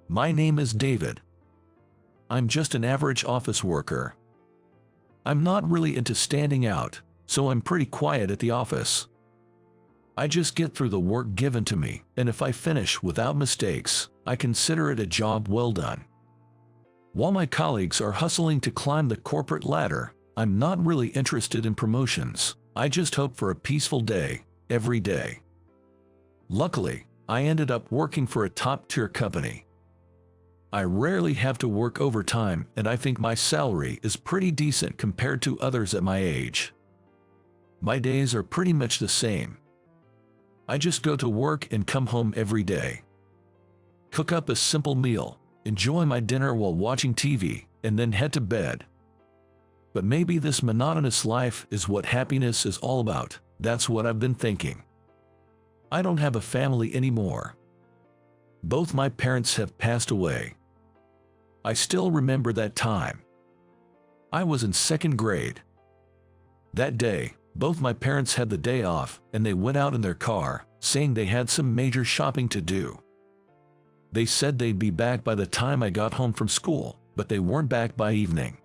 My name is David. I'm just an average office worker. I'm not really into standing out, so I'm pretty quiet at the office. I just get through the work given to me, and if I finish without mistakes, I consider it a job well done. While my colleagues are hustling to climb the corporate ladder, I'm not really interested in promotions. I just hope for a peaceful day, every day. Luckily, I ended up working for a top-tier company. I rarely have to work overtime, and I think my salary is pretty decent compared to others at my age. My days are pretty much the same. I just go to work and come home every day. Cook up a simple meal, enjoy my dinner while watching TV, and then head to bed. But maybe this monotonous life is what happiness is all about. That's what I've been thinking. I don't have a family anymore. Both my parents have passed away. I still remember that time. I was in second grade. That day, both my parents had the day off, and they went out in their car, saying they had some major shopping to do. They said they'd be back by the time I got home from school, but they weren't back by evening.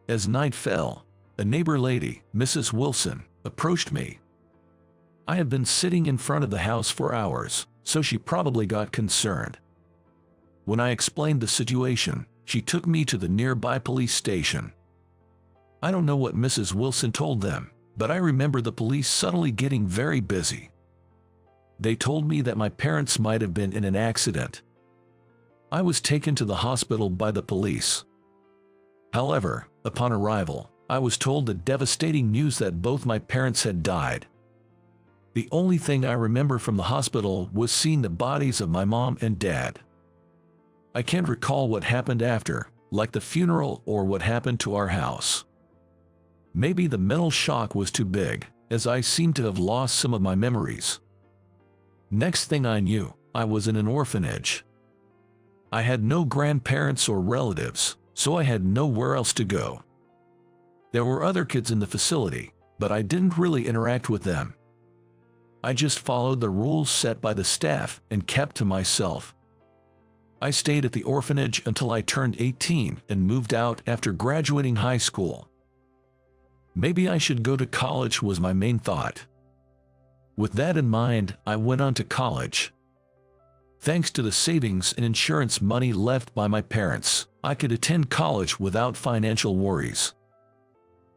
As night fell, a neighbor lady, Mrs. Wilson, approached me. I had been sitting in front of the house for hours, so she probably got concerned. When I explained the situation, she took me to the nearby police station. I don't know what Mrs. Wilson told them, but I remember the police suddenly getting very busy. They told me that my parents might have been in an accident. I was taken to the hospital by the police. However, upon arrival, I was told the devastating news that both my parents had died. The only thing I remember from the hospital was seeing the bodies of my mom and dad. I can't recall what happened after, like the funeral or what happened to our house. Maybe the mental shock was too big, as I seemed to have lost some of my memories. Next thing I knew, I was in an orphanage. I had no grandparents or relatives, so I had nowhere else to go. There were other kids in the facility, but I didn't really interact with them. I just followed the rules set by the staff and kept to myself. I stayed at the orphanage until I turned 18 and moved out after graduating high school. Maybe I should go to college was my main thought. With that in mind, I went on to college. Thanks to the savings and insurance money left by my parents, I could attend college without financial worries.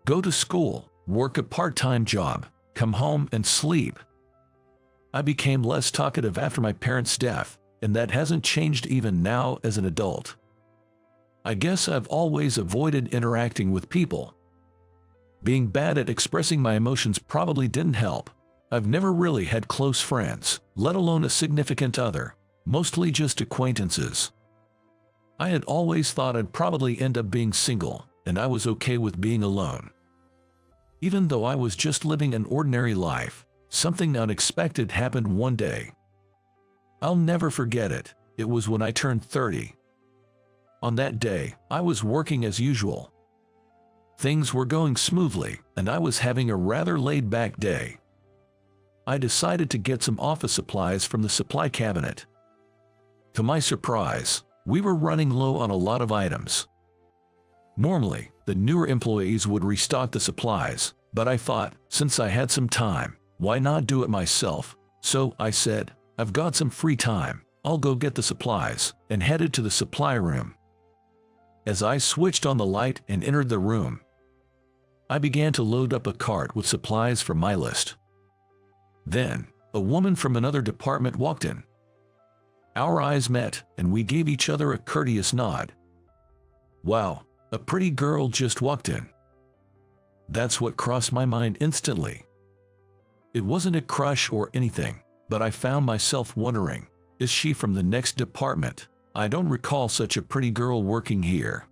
Go to school, work a part-time job, come home and sleep. I became less talkative after my parents' death, and that hasn't changed even now as an adult. I guess I've always avoided interacting with people. Being bad at expressing my emotions probably didn't help. I've never really had close friends, let alone a significant other, mostly just acquaintances. I had always thought I'd probably end up being single, and I was okay with being alone. Even though I was just living an ordinary life, something unexpected happened one day. I'll never forget it. It was when I turned 30. On that day, I was working as usual. Things were going smoothly, and I was having a rather laid-back day. I decided to get some office supplies from the supply cabinet. To my surprise, we were running low on a lot of items. Normally, the newer employees would restock the supplies, but I thought, since I had some time, why not do it myself? So I said, I've got some free time, I'll go get the supplies, and headed to the supply room. As I switched on the light and entered the room, I began to load up a cart with supplies from my list. Then, a woman from another department walked in. Our eyes met, and we gave each other a courteous nod. Wow, a pretty girl just walked in. That's what crossed my mind instantly. It wasn't a crush or anything, but I found myself wondering, is she from the next department? I don't recall such a pretty girl working here.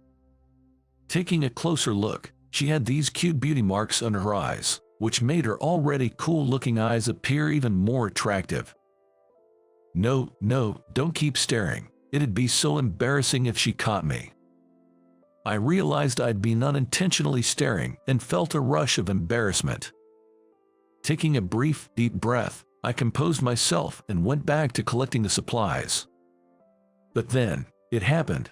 Taking a closer look, she had these cute beauty marks under her eyes, which made her already cool-looking eyes appear even more attractive. No, don't keep staring. It'd be so embarrassing if she caught me. I realized I'd been unintentionally staring and felt a rush of embarrassment. Taking a brief, deep breath, I composed myself and went back to collecting the supplies. But then, it happened.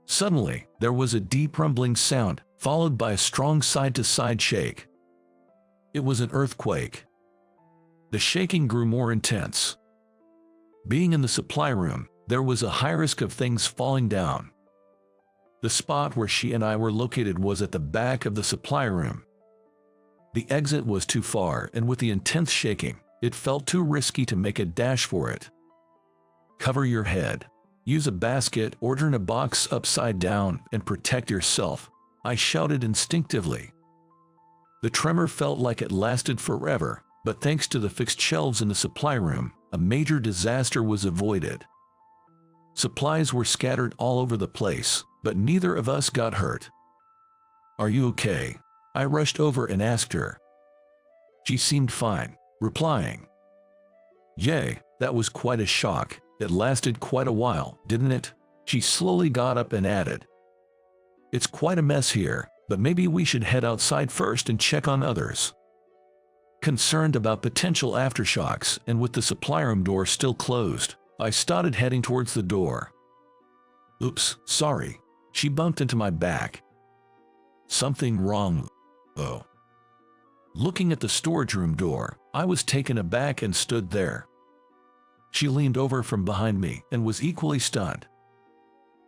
Suddenly, there was a deep rumbling sound, followed by a strong side-to-side shake. It was an earthquake. The shaking grew more intense. Being in the supply room, there was a high risk of things falling down. The spot where she and I were located was at the back of the supply room. The exit was too far, and with the intense shaking, it felt too risky to make a dash for it. Cover your head. Use a basket or turn a box upside down and protect yourself, I shouted instinctively. The tremor felt like it lasted forever, but thanks to the fixed shelves in the supply room, a major disaster was avoided. Supplies were scattered all over the place, but neither of us got hurt. "Are you okay?" I rushed over and asked her. She seemed fine, replying, "Yay, that was quite a shock. It lasted quite a while, didn't it?" She slowly got up and added, "It's quite a mess here, but maybe we should head outside first and check on others." Concerned about potential aftershocks and with the supply room door still closed, I started heading towards the door. "Oops, sorry." She bumped into my back. "Something wrong, though." Looking at the storage room door, I was taken aback and stood there. She leaned over from behind me and was equally stunned.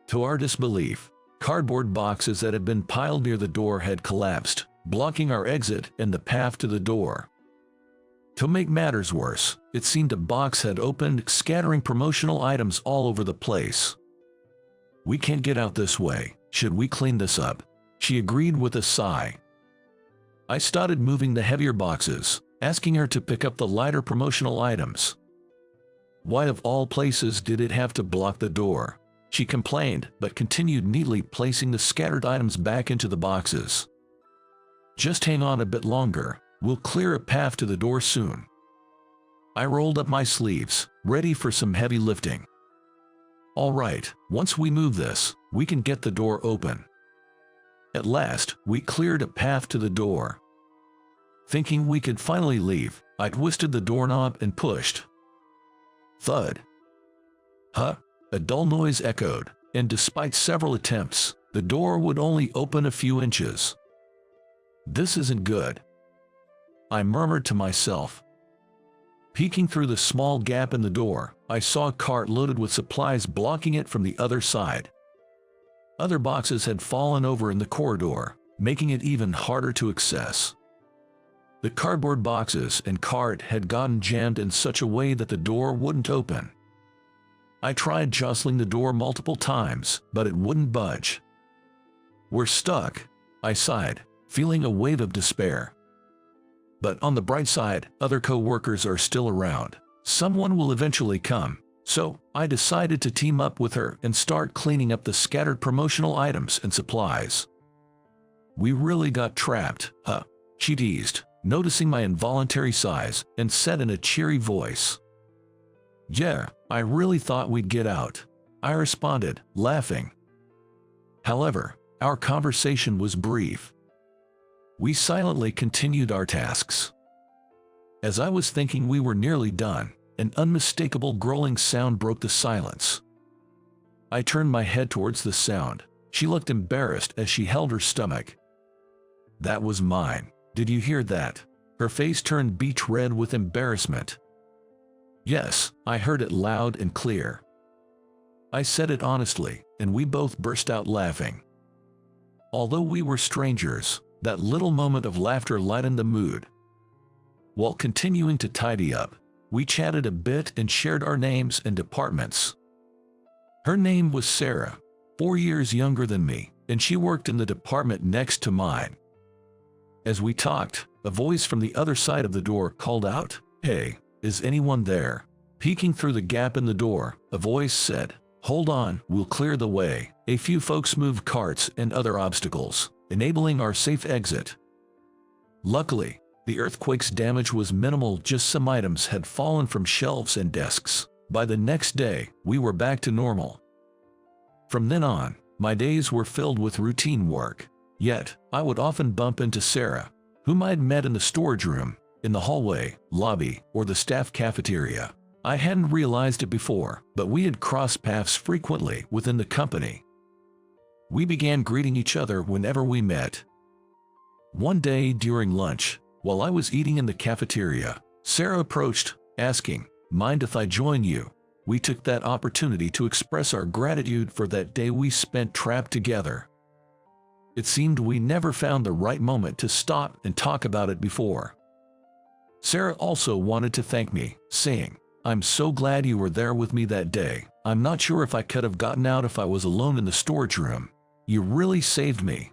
To our disbelief, cardboard boxes that had been piled near the door had collapsed, blocking our exit and the path to the door. To make matters worse, it seemed a box had opened, scattering promotional items all over the place. "We can't get out this way. Should we clean this up?" She agreed with a sigh. I started moving the heavier boxes, asking her to pick up the lighter promotional items. "Why of all places did it have to block the door?" She complained, but continued neatly placing the scattered items back into the boxes. "Just hang on a bit longer. We'll clear a path to the door soon." I rolled up my sleeves, ready for some heavy lifting. "All right, once we move this, we can get the door open." At last, we cleared a path to the door. Thinking we could finally leave, I twisted the doorknob and pushed. Thud. "Huh?" A dull noise echoed, and despite several attempts, the door would only open a few inches. "This isn't good," I murmured to myself. Peeking through the small gap in the door, I saw a cart loaded with supplies blocking it from the other side. Other boxes had fallen over in the corridor, making it even harder to access. The cardboard boxes and cart had gotten jammed in such a way that the door wouldn't open. I tried jostling the door multiple times, but it wouldn't budge. "We're stuck," I sighed, feeling a wave of despair. But on the bright side, other co-workers are still around. Someone will eventually come, so I decided to team up with her and start cleaning up the scattered promotional items and supplies. "We really got trapped, huh?" she teased, noticing my involuntary sighs, and said in a cheery voice. "Yeah, I really thought we'd get out," I responded, laughing. However, our conversation was brief. We silently continued our tasks. As I was thinking we were nearly done, an unmistakable growling sound broke the silence. I turned my head towards the sound. She looked embarrassed as she held her stomach. "That was mine. Did you hear that?" Her face turned beet red with embarrassment. "Yes, I heard it loud and clear." I said it honestly, and we both burst out laughing. Although we were strangers, that little moment of laughter lightened the mood. While continuing to tidy up, we chatted a bit and shared our names and departments. Her name was Sarah, 4 years younger than me, and she worked in the department next to mine. As we talked, a voice from the other side of the door called out, "Hey, is anyone there?" Peeking through the gap in the door, a voice said, "Hold on, we'll clear the way." A few folks moved carts and other obstacles, enabling our safe exit. Luckily, the earthquake's damage was minimal, just some items had fallen from shelves and desks. By the next day, we were back to normal. From then on, my days were filled with routine work. Yet, I would often bump into Sarah, whom I'd met in the storage room, in the hallway, lobby, or the staff cafeteria. I hadn't realized it before, but we had crossed paths frequently within the company. We began greeting each other whenever we met. One day during lunch, while I was eating in the cafeteria, Sarah approached, asking, "Mind if I join you?" We took that opportunity to express our gratitude for that day we spent trapped together. It seemed we never found the right moment to stop and talk about it before. Sarah also wanted to thank me, saying, "I'm so glad you were there with me that day. I'm not sure if I could have gotten out if I was alone in the storage room. You really saved me."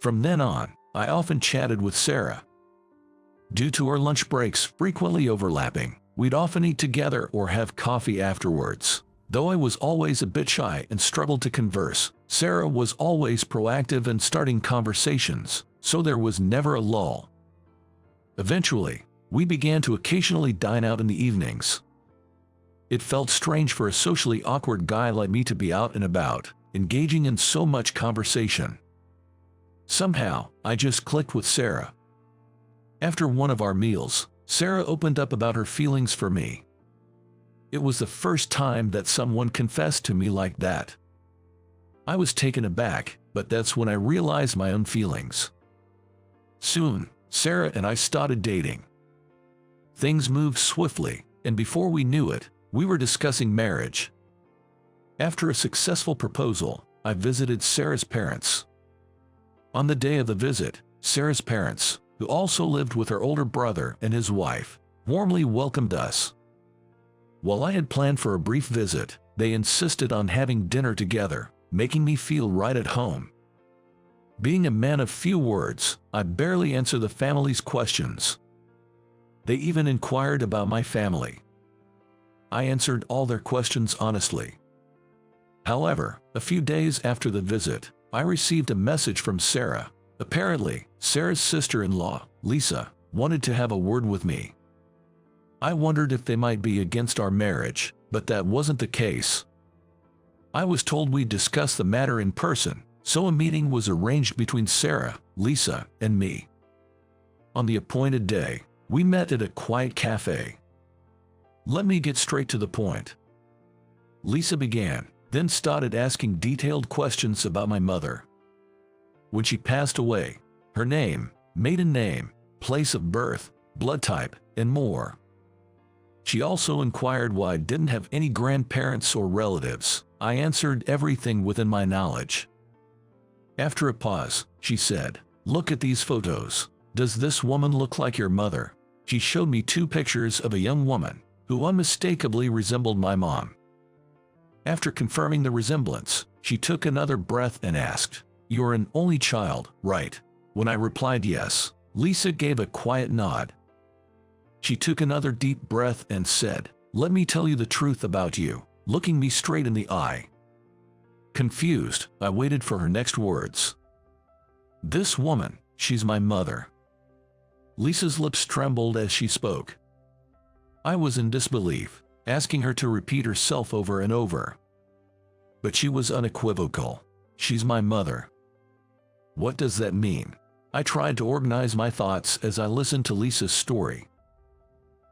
From then on, I often chatted with Sarah. Due to our lunch breaks frequently overlapping, we'd often eat together or have coffee afterwards. Though I was always a bit shy and struggled to converse, Sarah was always proactive in starting conversations, so there was never a lull. Eventually, we began to occasionally dine out in the evenings. It felt strange for a socially awkward guy like me to be out and about, engaging in so much conversation. Somehow, I just clicked with Sarah. After one of our meals, Sarah opened up about her feelings for me. It was the first time that someone confessed to me like that. I was taken aback, but that's when I realized my own feelings. Soon, Sarah and I started dating. Things moved swiftly, and before we knew it, we were discussing marriage. After a successful proposal, I visited Sarah's parents. On the day of the visit, Sarah's parents, who also lived with her older brother and his wife, warmly welcomed us. While I had planned for a brief visit, they insisted on having dinner together, making me feel right at home. Being a man of few words, I barely answered the family's questions. They even inquired about my family. I answered all their questions honestly. However, a few days after the visit, I received a message from Sarah. Apparently, Sarah's sister-in-law, Lisa, wanted to have a word with me. I wondered if they might be against our marriage, but that wasn't the case. I was told we'd discuss the matter in person, so a meeting was arranged between Sarah, Lisa, and me. On the appointed day, we met at a quiet cafe. Let me get straight to the point. Lisa began, then started asking detailed questions about my mother. When she passed away, her name, maiden name, place of birth, blood type, and more. She also inquired why I didn't have any grandparents or relatives. I answered everything within my knowledge. After a pause, she said, "Look at these photos. Does this woman look like your mother?" She showed me 2 pictures of a young woman who unmistakably resembled my mom. After confirming the resemblance, she took another breath and asked, "You're an only child, right?" When I replied yes, Lisa gave a quiet nod. She took another deep breath and said, "Let me tell you the truth about you," looking me straight in the eye. Confused, I waited for her next words. "This woman, she's my mother." Lisa's lips trembled as she spoke. I was in disbelief, asking her to repeat herself over and over. But she was unequivocal. "She's my mother." What does that mean? I tried to organize my thoughts as I listened to Lisa's story.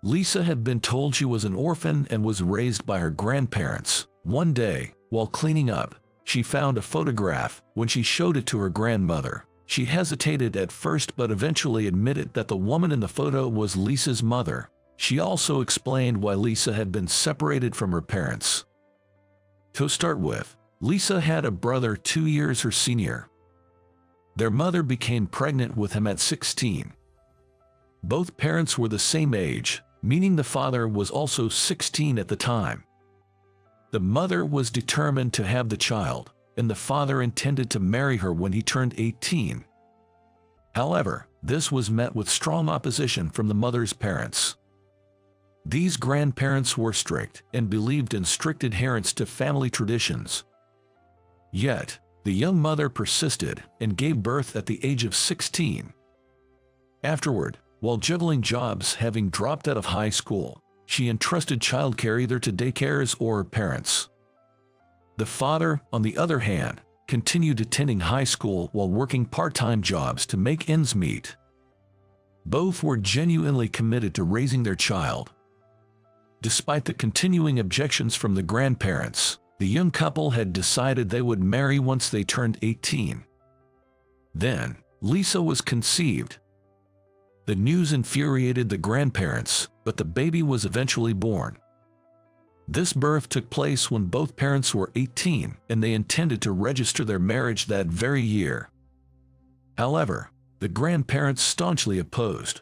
Lisa had been told she was an orphan and was raised by her grandparents. One day, while cleaning up, she found a photograph. When she showed it to her grandmother, she hesitated at first but eventually admitted that the woman in the photo was Lisa's mother. She also explained why Lisa had been separated from her parents. To start with, Lisa had a brother 2 years her senior. Their mother became pregnant with him at 16. Both parents were the same age, meaning the father was also 16 at the time. The mother was determined to have the child, and the father intended to marry her when he turned 18. However, this was met with strong opposition from the mother's parents. These grandparents were strict and believed in strict adherence to family traditions. Yet, the young mother persisted and gave birth at the age of 16. Afterward, while juggling jobs having dropped out of high school, she entrusted childcare either to daycares or her parents. The father, on the other hand, continued attending high school while working part-time jobs to make ends meet. Both were genuinely committed to raising their child. Despite the continuing objections from the grandparents, the young couple had decided they would marry once they turned 18. Then, Lisa was conceived. The news infuriated the grandparents, but the baby was eventually born. This birth took place when both parents were 18, and they intended to register their marriage that very year. However, the grandparents staunchly opposed,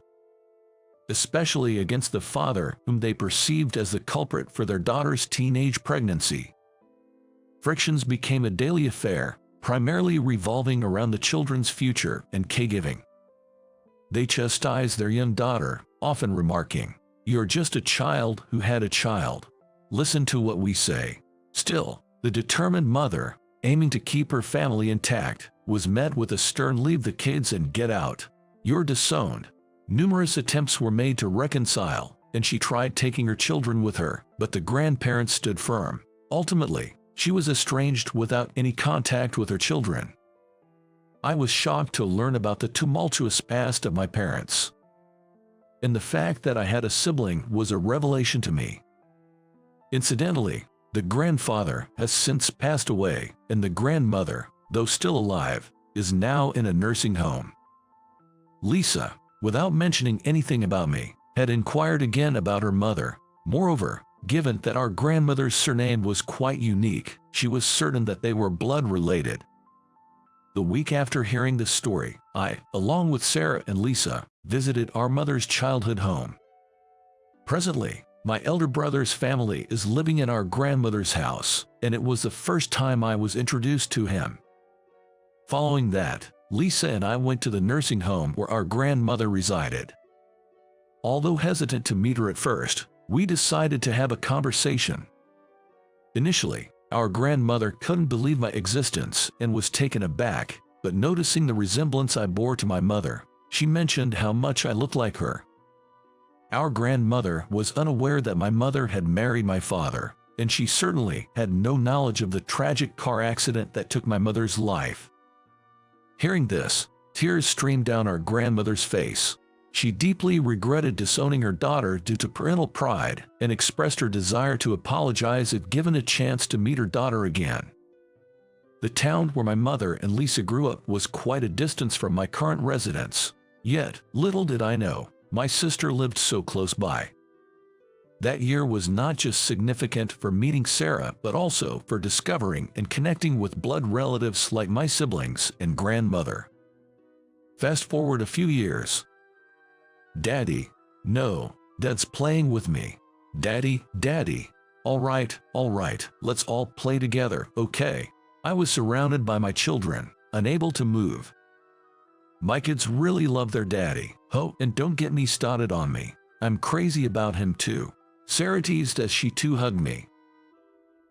especially against the father, whom they perceived as the culprit for their daughter's teenage pregnancy. Frictions became a daily affair, primarily revolving around the children's future and caregiving. They chastised their young daughter, often remarking, "You're just a child who had a child. Listen to what we say." Still, the determined mother, aiming to keep her family intact, was met with a stern "Leave the kids and get out. You're disowned." Numerous attempts were made to reconcile, and she tried taking her children with her, but the grandparents stood firm. Ultimately, she was estranged without any contact with her children. I was shocked to learn about the tumultuous past of my parents, and the fact that I had a sibling was a revelation to me. Incidentally, the grandfather has since passed away, and the grandmother, though still alive, is now in a nursing home. Lisa, without mentioning anything about me, had inquired again about her mother. Moreover, given that our grandmother's surname was quite unique, she was certain that they were blood-related. The week after hearing this story, I, along with Sarah and Lisa, visited our mother's childhood home. Presently, my elder brother's family is living in our grandmother's house, and it was the first time I was introduced to him. Following that, Lisa and I went to the nursing home where our grandmother resided. Although hesitant to meet her at first, we decided to have a conversation. Initially, our grandmother couldn't believe my existence and was taken aback, but noticing the resemblance I bore to my mother, she mentioned how much I looked like her. Our grandmother was unaware that my mother had married my father, and she certainly had no knowledge of the tragic car accident that took my mother's life. Hearing this, tears streamed down our grandmother's face. She deeply regretted disowning her daughter due to parental pride and expressed her desire to apologize if given a chance to meet her daughter again. The town where my mother and Lisa grew up was quite a distance from my current residence, yet, little did I know, my sister lived so close by. That year was not just significant for meeting Sarah, but also for discovering and connecting with blood relatives like my siblings and grandmother. Fast forward a few years. "Daddy." "No, Dad's playing with me." "Daddy, Daddy." All right, let's all play together, okay?" I was surrounded by my children, unable to move. My kids really love their daddy. Oh, and don't get me started on me. I'm crazy about him too. Sarah teased as she too hugged me.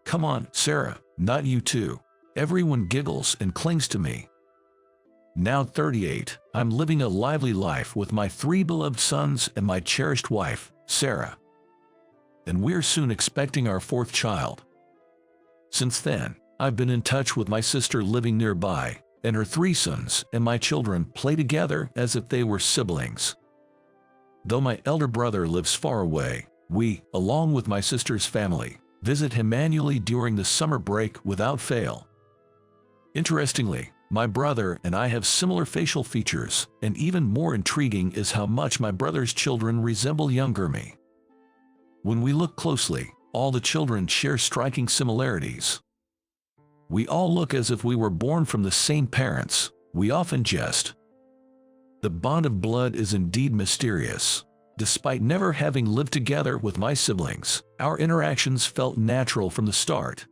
"Come on, Sarah, not you too." Everyone giggles and clings to me. Now 38, I'm living a lively life with my 3 beloved sons and my cherished wife, Sarah. And we're soon expecting our 4th child. Since then, I've been in touch with my sister living nearby, and her 3 sons and my children play together as if they were siblings. Though my elder brother lives far away, we, along with my sister's family, visit him annually during the summer break without fail. Interestingly, my brother and I have similar facial features, and even more intriguing is how much my brother's children resemble younger me. When we look closely, all the children share striking similarities. We all look as if we were born from the same parents. We often jest. The bond of blood is indeed mysterious. Despite never having lived together with my siblings, our interactions felt natural from the start.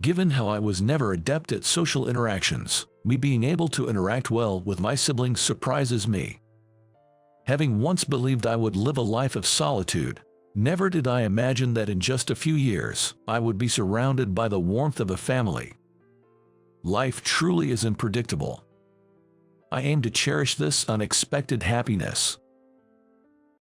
Given how I was never adept at social interactions, me being able to interact well with my siblings surprises me. Having once believed I would live a life of solitude, never did I imagine that in just a few years, I would be surrounded by the warmth of a family. Life truly is unpredictable. I aim to cherish this unexpected happiness.